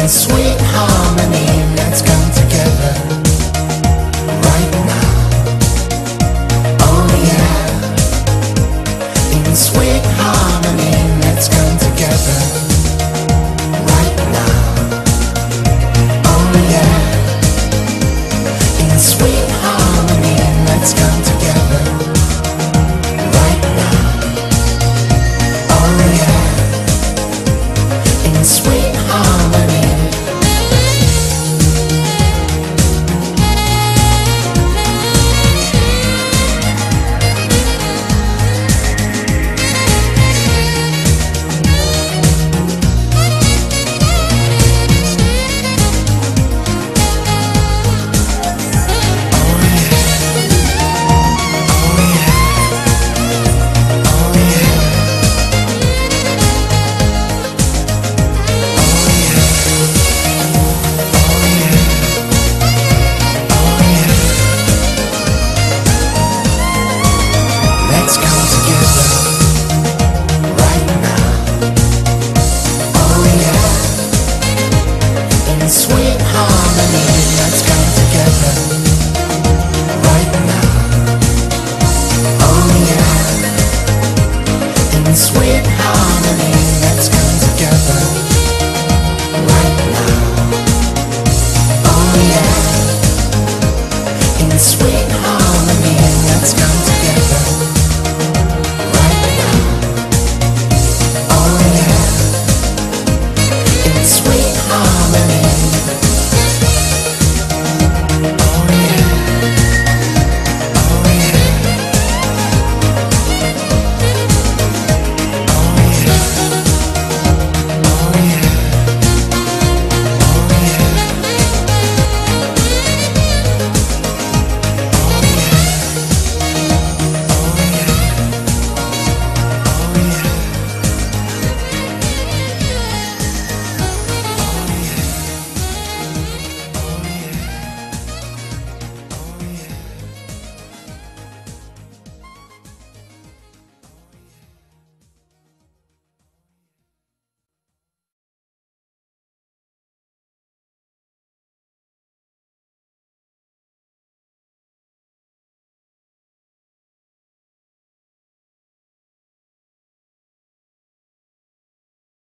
In sweet harmony, let's come together right now. Oh yeah. In sweet harmony, let's come together right now. Oh yeah. In sweet harmony, let's come together right now. Oh yeah. In sweet harmony. Let's come together right now. Oh yeah. In sweet harmony, let's come together right now. Oh yeah. In sweet harmony, let's come together right now. Oh yeah. In sweet harmony, let's come